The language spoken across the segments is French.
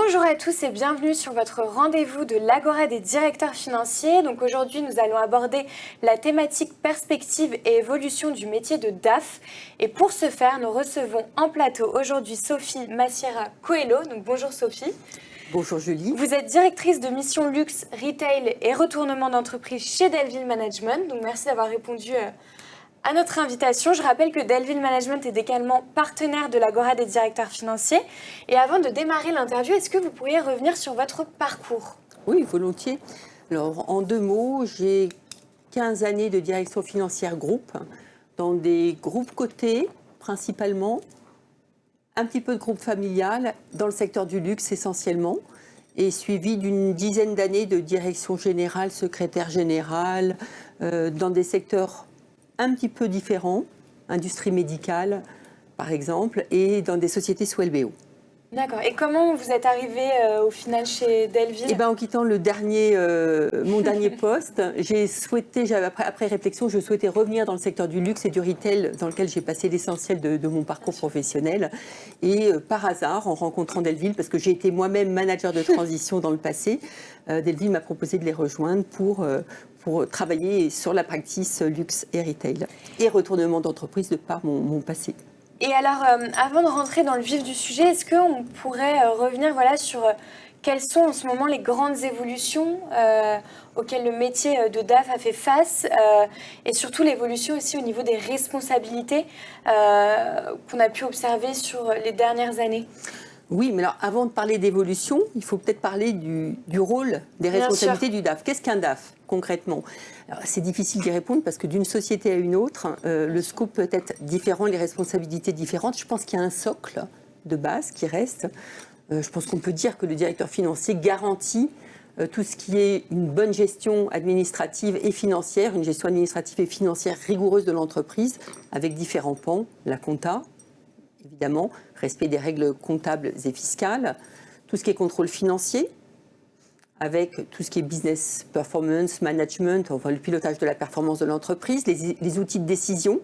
Bonjour à tous et bienvenue sur votre rendez-vous de l'Agora des directeurs financiers. Donc aujourd'hui, nous allons aborder la thématique perspective et évolution du métier de DAF. Et pour ce faire, nous recevons en plateau aujourd'hui Sophie Massiera Coelho. Donc bonjour Sophie. Bonjour Julie. Vous êtes directrice de mission luxe, retail et retournement d'entreprise chez Delville Management. Donc merci d'avoir répondu à notre invitation. Je rappelle que Delville Management est également partenaire de l'Agora des directeurs financiers. Et avant de démarrer l'interview, est-ce que vous pourriez revenir sur votre parcours ? Oui, volontiers. Alors, en 2 mots, j'ai 15 années de direction financière groupe, dans des groupes cotés principalement, un petit peu de groupe familial, dans le secteur du luxe essentiellement, et suivi d'une dizaine d'années de direction générale, secrétaire générale, dans des secteurs un petit peu différents, industrie médicale par exemple, et dans des sociétés sous LBO. D'accord. Et comment vous êtes arrivé au final chez Delville ? Eh ben, en quittant mon dernier poste, après réflexion, je souhaitais revenir dans le secteur du luxe et du retail, dans lequel j'ai passé l'essentiel de mon parcours professionnel. Et par hasard, en rencontrant Delville, parce que j'ai été moi-même manager de transition dans le passé, Delville m'a proposé de les rejoindre pour travailler sur la practice luxe et retail et retournement d'entreprise de par mon passé. Et alors, avant de rentrer dans le vif du sujet, est-ce qu'on pourrait revenir sur quelles sont en ce moment les grandes évolutions auxquelles le métier de DAF a fait face et surtout l'évolution aussi au niveau des responsabilités qu'on a pu observer sur les dernières années ? Oui, mais alors avant de parler d'évolution, il faut peut-être parler du rôle, des responsabilités du DAF. Qu'est-ce qu'un DAF concrètement ? Alors, c'est difficile d'y répondre parce que d'une société à une autre, le scope peut être différent, les responsabilités différentes. Je pense qu'il y a un socle de base qui reste. Je pense qu'on peut dire que le directeur financier garantit tout ce qui est une bonne gestion administrative et financière, une gestion administrative et financière rigoureuse de l'entreprise avec différents pans, la compta, évidemment, respect des règles comptables et fiscales, tout ce qui est contrôle financier, avec tout ce qui est business performance, management, enfin le pilotage de la performance de l'entreprise, les outils de décision,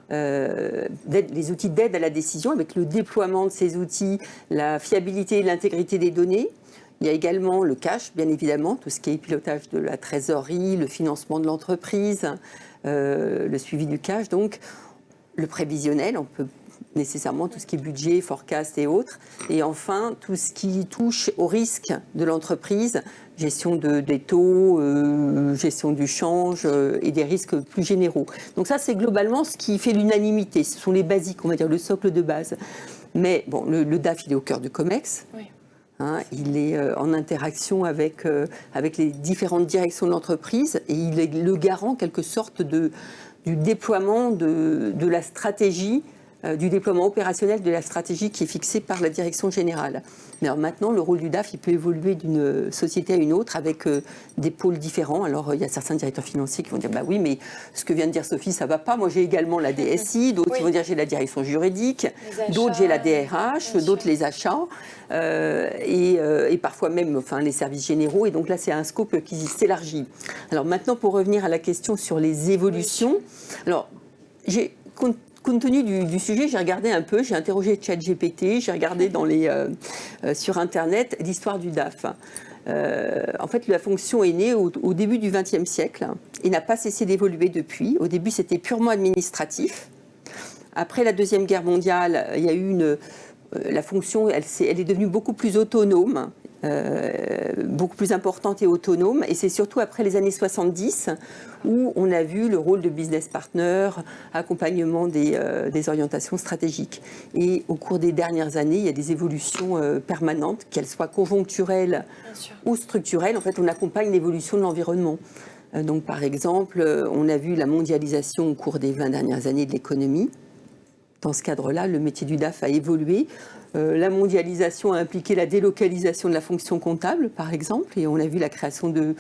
les outils d'aide à la décision, avec le déploiement de ces outils, la fiabilité et l'intégrité des données. Il y a également le cash, bien évidemment, tout ce qui est pilotage de la trésorerie, le financement de l'entreprise, le suivi du cash, donc le prévisionnel, on peut nécessairement tout ce qui est budget, forecast et autres. Et enfin, tout ce qui touche au risque de l'entreprise, gestion des taux, gestion du change et des risques plus généraux. Donc ça, c'est globalement ce qui fait l'unanimité. Ce sont les basiques, on va dire, le socle de base. Mais bon, le DAF, il est au cœur du COMEX. Oui. Il est en interaction avec les différentes directions de l'entreprise et il est le garant, en quelque sorte, du déploiement de la stratégie, du déploiement opérationnel de la stratégie qui est fixée par la direction générale. Mais alors maintenant, le rôle du DAF, il peut évoluer d'une société à une autre avec des pôles différents. Alors, il y a certains directeurs financiers qui vont dire « bah oui, mais ce que vient de dire Sophie, ça ne va pas. Moi, j'ai également la DSI. » D'autres qui vont dire « j'ai la direction juridique. » D'autres, j'ai la DRH. D'autres, les achats. Et parfois même les services généraux. Et donc là, c'est un scope qui s'élargit. Alors maintenant, pour revenir à la question sur les évolutions. Alors, compte tenu du sujet, j'ai regardé un peu, j'ai interrogé ChatGPT, j'ai regardé sur Internet l'histoire du DAF. En fait, la fonction est née au début du XXe siècle et n'a pas cessé d'évoluer depuis. Au début, c'était purement administratif. Après la Deuxième Guerre mondiale, il y a eu la fonction, elle est devenue beaucoup plus autonome. Beaucoup plus importante et autonome. Et c'est surtout après les années 70 où on a vu le rôle de business partner, accompagnement des orientations stratégiques. Et au cours des dernières années, il y a des évolutions permanentes, qu'elles soient conjoncturelles ou structurelles. En fait, on accompagne l'évolution de l'environnement. Donc, par exemple, on a vu la mondialisation au cours des 20 dernières années de l'économie. Dans ce cadre-là, le métier du DAF a évolué. La mondialisation a impliqué la délocalisation de la fonction comptable, par exemple, et on a vu la création de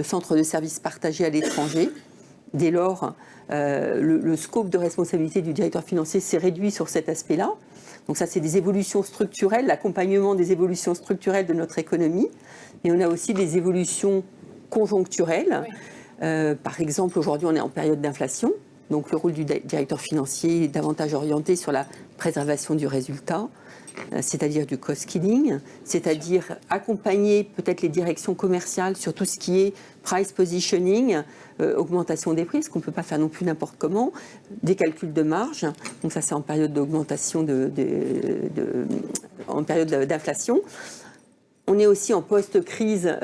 centres de services partagés à l'étranger. Dès lors, le scope de responsabilité du directeur financier s'est réduit sur cet aspect-là. Donc ça, c'est des évolutions structurelles, l'accompagnement des évolutions structurelles de notre économie. Mais on a aussi des évolutions conjoncturelles. Oui. Par exemple, aujourd'hui, on est en période d'inflation. Donc le rôle du directeur financier est davantage orienté sur la préservation du résultat, c'est-à-dire du cost-killing, c'est-à-dire accompagner peut-être les directions commerciales sur tout ce qui est price positioning, augmentation des prix, parce qu'on ne peut pas faire non plus n'importe comment, des calculs de marge, donc ça c'est en période d'augmentation, en période d'inflation. On est aussi en post-crise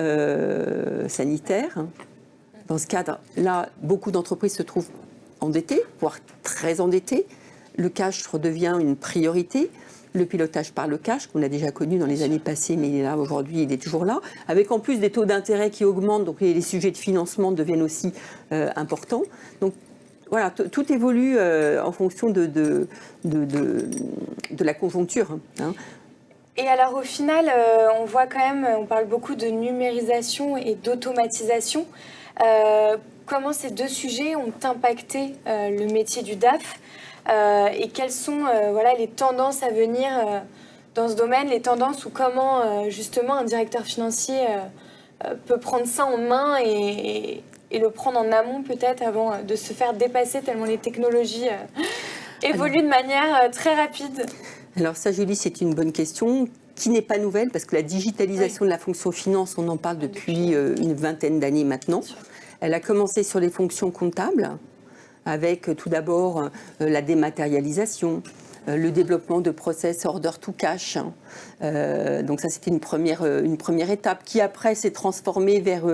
sanitaire. Dans ce cadre-là, beaucoup d'entreprises se trouvent endettées, voire très endettées. Le cash redevient une priorité. Le pilotage par le cash, qu'on a déjà connu dans les années passées, mais il est là aujourd'hui, il est toujours là. Avec en plus des taux d'intérêt qui augmentent, donc les sujets de financement deviennent aussi importants. Donc voilà, tout évolue en fonction de la conjoncture. Hein. Et alors au final, on voit quand même, on parle beaucoup de numérisation et d'automatisation. Comment ces deux sujets ont impacté le métier du DAF et quelles sont les tendances à venir dans ce domaine, les tendances ou comment justement un directeur financier peut prendre ça en main et le prendre en amont peut-être avant de se faire dépasser tellement les technologies évoluent de manière très rapide. Alors ça, Julie, c'est une bonne question qui n'est pas nouvelle parce que la digitalisation de la fonction finance, on en parle depuis une vingtaine d'années maintenant. Elle a commencé sur les fonctions comptables avec tout d'abord la dématérialisation, le développement de process order to cash. Donc ça, c'était une première étape qui après s'est transformée vers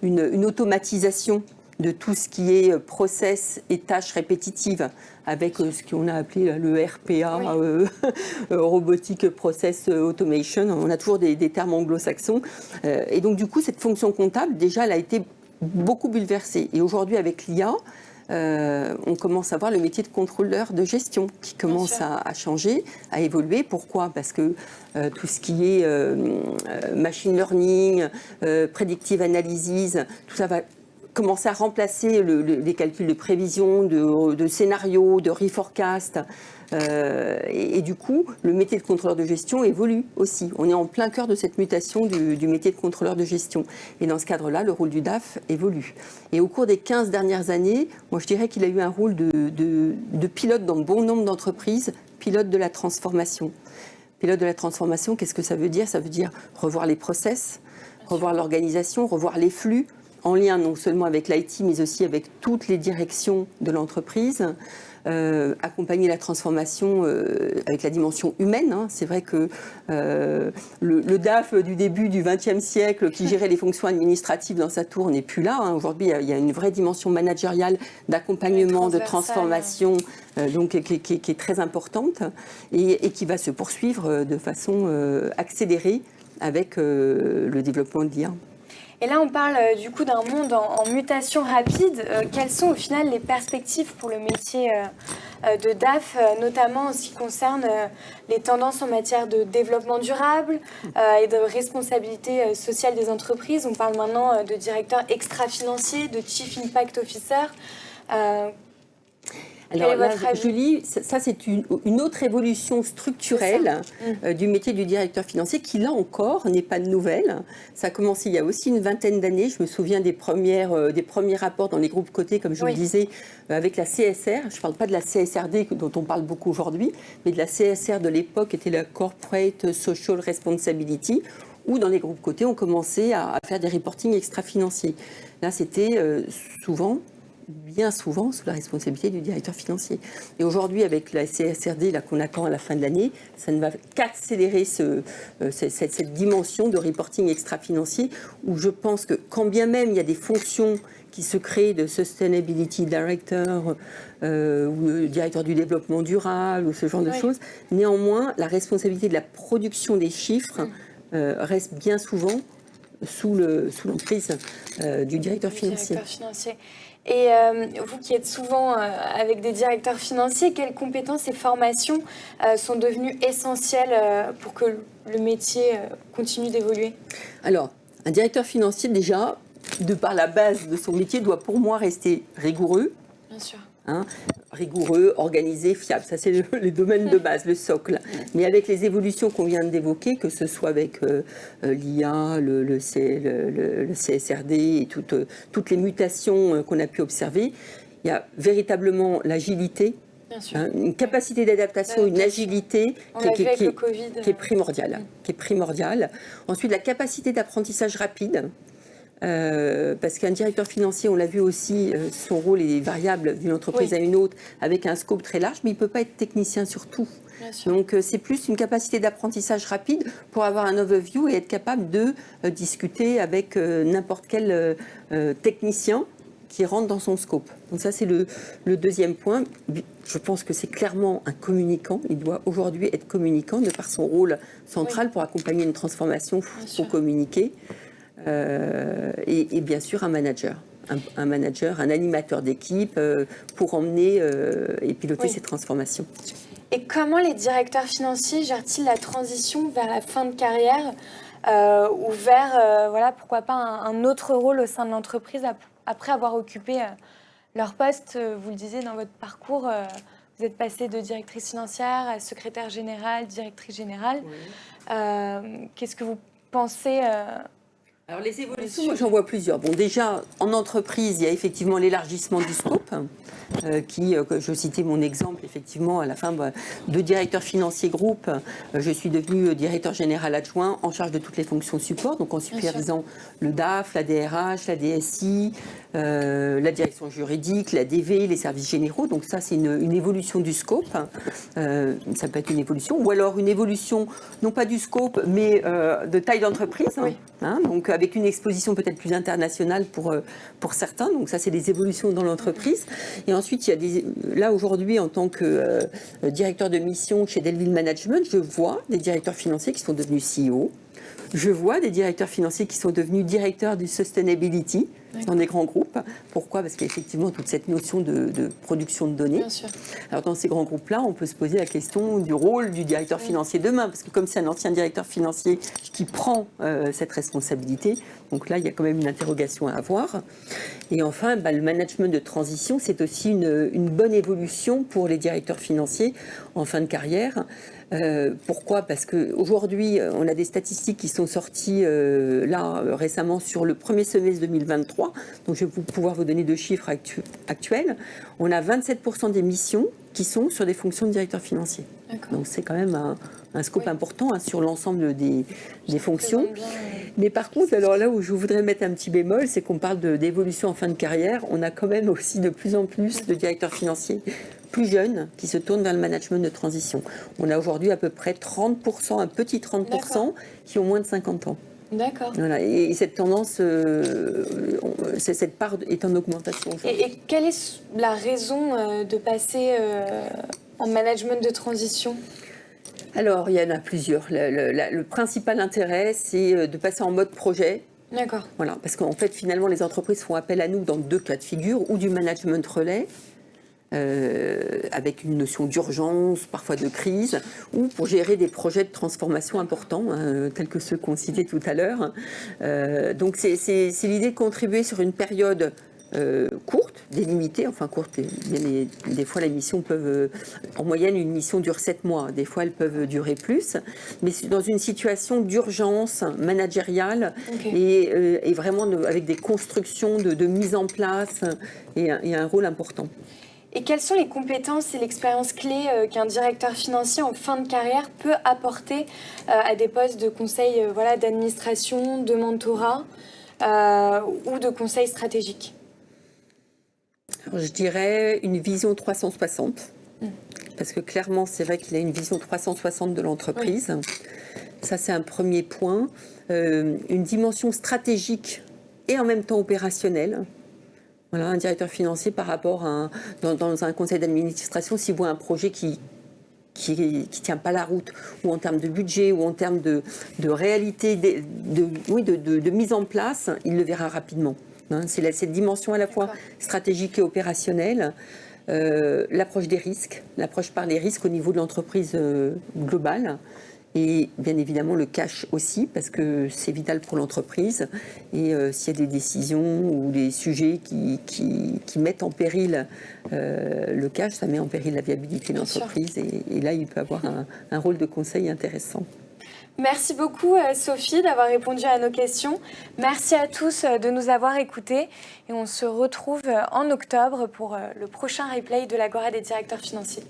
une automatisation de tout ce qui est process et tâches répétitives, avec ce qu'on a appelé le RPA, Robotic Process Automation. On a toujours des termes anglo-saxons. Et donc, du coup, cette fonction comptable, déjà, elle a été beaucoup bouleversée. Et aujourd'hui, avec l'IA, on commence à voir le métier de contrôleur de gestion qui commence à changer, à évoluer. Pourquoi ? Parce que tout ce qui est machine learning, predictive analysis, tout ça va commencer à remplacer les calculs de prévision, de scénarios, de reforecast. Et du coup, le métier de contrôleur de gestion évolue aussi. On est en plein cœur de cette mutation du métier de contrôleur de gestion. Et dans ce cadre-là, le rôle du DAF évolue. Et au cours des 15 dernières années, moi je dirais qu'il a eu un rôle de pilote dans bon nombre d'entreprises, pilote de la transformation. Pilote de la transformation, qu'est-ce que ça veut dire ? Ça veut dire revoir les process, revoir l'organisation, revoir les flux, en lien non seulement avec l'IT, mais aussi avec toutes les directions de l'entreprise, accompagner la transformation avec la dimension humaine. Hein. C'est vrai que le DAF du début du XXe siècle, qui gérait les fonctions administratives dans sa tour, n'est plus là. Hein. Aujourd'hui, il y a une vraie dimension managériale, d'accompagnement, de transformation, donc, qui est très importante et qui va se poursuivre de façon accélérée avec le développement de l'IA. Et là, on parle du coup d'un monde en mutation rapide. Quelles sont au final les perspectives pour le métier de DAF, notamment en ce qui concerne les tendances en matière de développement durable et de responsabilité sociale des entreprises ? On parle maintenant de directeur extra-financier, de Chief Impact Officer. Alors là, Julie, ça c'est une autre évolution structurelle du métier du directeur financier qui, là encore, n'est pas nouvelle. Ça a commencé il y a aussi une vingtaine d'années. Je me souviens des premiers rapports dans les groupes cotés, comme je le disais, avec la CSR. Je ne parle pas de la CSRD dont on parle beaucoup aujourd'hui, mais de la CSR de l'époque, qui était la Corporate Social Responsibility, où dans les groupes cotés, on commençait à faire des reportings extra-financiers. Là, c'était bien souvent sous la responsabilité du directeur financier. Et aujourd'hui, avec la CSRD qu'on attend à la fin de l'année, ça ne va qu'accélérer cette dimension de reporting extra-financier, où je pense que quand bien même il y a des fonctions qui se créent de Sustainability Director ou directeur du développement durable ou ce genre de choses, néanmoins, la responsabilité de la production des chiffres reste bien souvent sous l'emprise du directeur financier. Et vous qui êtes souvent avec des directeurs financiers, quelles compétences et formations sont devenues essentielles pour que le métier continue d'évoluer ? Alors, un directeur financier, déjà, de par la base de son métier, doit pour moi rester rigoureux. Bien sûr. Rigoureux, organisé, fiable. Ça, c'est les domaines de base, le socle. Mais avec les évolutions qu'on vient d'évoquer, que ce soit avec l'IA, le CSRD et toutes les mutations qu'on a pu observer, il y a véritablement l'agilité, Bien sûr. Une capacité d'adaptation, une agilité qui est primordiale. Ensuite, la capacité d'apprentissage rapide. Parce qu'un directeur financier, on l'a vu aussi, son rôle est variable d'une entreprise à une autre, avec un scope très large, mais il ne peut pas être technicien sur tout. Donc c'est plus une capacité d'apprentissage rapide pour avoir un overview et être capable de discuter avec n'importe quel technicien qui rentre dans son scope. Donc ça, c'est le deuxième point. Je pense que c'est clairement un communicant. Il doit aujourd'hui être communicant de par son rôle central pour accompagner une transformation, pour communiquer. Et bien sûr, un manager. Un manager, un animateur d'équipe pour emmener et piloter ces transformations. Et comment les directeurs financiers gèrent-ils la transition vers la fin de carrière ou vers, voilà, pourquoi pas un autre rôle au sein de l'entreprise après avoir occupé leur poste? Vous le disiez dans votre parcours, vous êtes passé de directrice financière à secrétaire générale, directrice générale. Qu'est-ce que vous pensez Alors les évolutions, moi j'en vois plusieurs. Bon, déjà, en entreprise, il y a effectivement l'élargissement du scope, je citais mon exemple, effectivement, à la fin de directeur financier groupe, je suis devenue directeur général adjoint en charge de toutes les fonctions support, donc en supervisant le DAF, la DRH, la DSI, la direction juridique, la DV, les services généraux. Donc ça, c'est une évolution du scope. Ça peut être une évolution, ou alors une évolution, non pas du scope, mais de taille d'entreprise. Donc avec une exposition peut-être plus internationale pour certains. Donc ça, c'est des évolutions dans l'entreprise. Et ensuite, il y a là aujourd'hui, en tant que directeur de mission chez Delville Management, je vois des directeurs financiers qui sont devenus CEO. Je vois des directeurs financiers qui sont devenus directeurs du sustainability dans des grands groupes. Pourquoi? Parce qu'il y a effectivement toute cette notion de production de données. Bien sûr. Alors dans ces grands groupes-là, on peut se poser la question du rôle du directeur financier demain, parce que comme c'est un ancien directeur financier qui prend cette responsabilité, donc là, il y a quand même une interrogation à avoir. Et enfin, le management de transition, c'est aussi une bonne évolution pour les directeurs financiers en fin de carrière. Pourquoi? Parce qu'aujourd'hui, on a des statistiques qui sont sorties récemment sur le premier semestre 2023. Donc, je vais pouvoir vous donner 2 chiffres actuels. On a 27% des missions qui sont sur des fonctions de directeur financier. Donc, c'est quand même un scope important sur l'ensemble des fonctions. Mais par contre, alors là où je voudrais mettre un petit bémol, c'est qu'on parle d'évolution en fin de carrière. On a quand même aussi de plus en plus de directeurs financiers plus jeunes qui se tournent vers le management de transition. On a aujourd'hui à peu près 30%, un petit 30% qui ont moins de 50 ans. D'accord. Voilà. Et cette tendance, cette part est en augmentation aujourd'hui. Et quelle est la raison de passer en management de transition ? Alors, il y en a plusieurs. Le principal intérêt, c'est de passer en mode projet. D'accord. Voilà, parce qu'en fait, finalement, les entreprises font appel à nous dans 2 cas de figure, ou du management relais, avec une notion d'urgence, parfois de crise, ou pour gérer des projets de transformation importants, tels que ceux qu'on citait tout à l'heure. Donc c'est l'idée de contribuer sur une période courte, délimitée, enfin courte, des fois les missions peuvent, en moyenne une mission dure 7 mois, des fois elles peuvent durer plus, mais dans une situation d'urgence managériale et vraiment avec des constructions de mise en place et un rôle important. Et quelles sont les compétences et l'expérience clé qu'un directeur financier en fin de carrière peut apporter à des postes de conseil d'administration, de mentorat ou de conseil stratégique ? Alors, je dirais une vision 360, parce que clairement, c'est vrai qu'il a une vision 360 de l'entreprise. Oui. Ça, c'est un premier point. Une dimension stratégique et en même temps opérationnelle. Voilà, un directeur financier par rapport à dans un conseil d'administration, s'il voit un projet qui tient pas la route, ou en termes de budget, ou en termes de réalité, de mise en place, il le verra rapidement. C'est cette dimension à la fois stratégique et opérationnelle, l'approche des risques, l'approche par les risques au niveau de l'entreprise globale, et bien évidemment le cash aussi, parce que c'est vital pour l'entreprise. Et s'il y a des décisions ou des sujets qui mettent en péril le cash, ça met en péril la viabilité de l'entreprise. Et là, il peut avoir un rôle de conseil intéressant. Merci beaucoup Sophie d'avoir répondu à nos questions. Merci à tous de nous avoir écoutés et on se retrouve en octobre pour le prochain replay de l'Agora des directeurs financiers.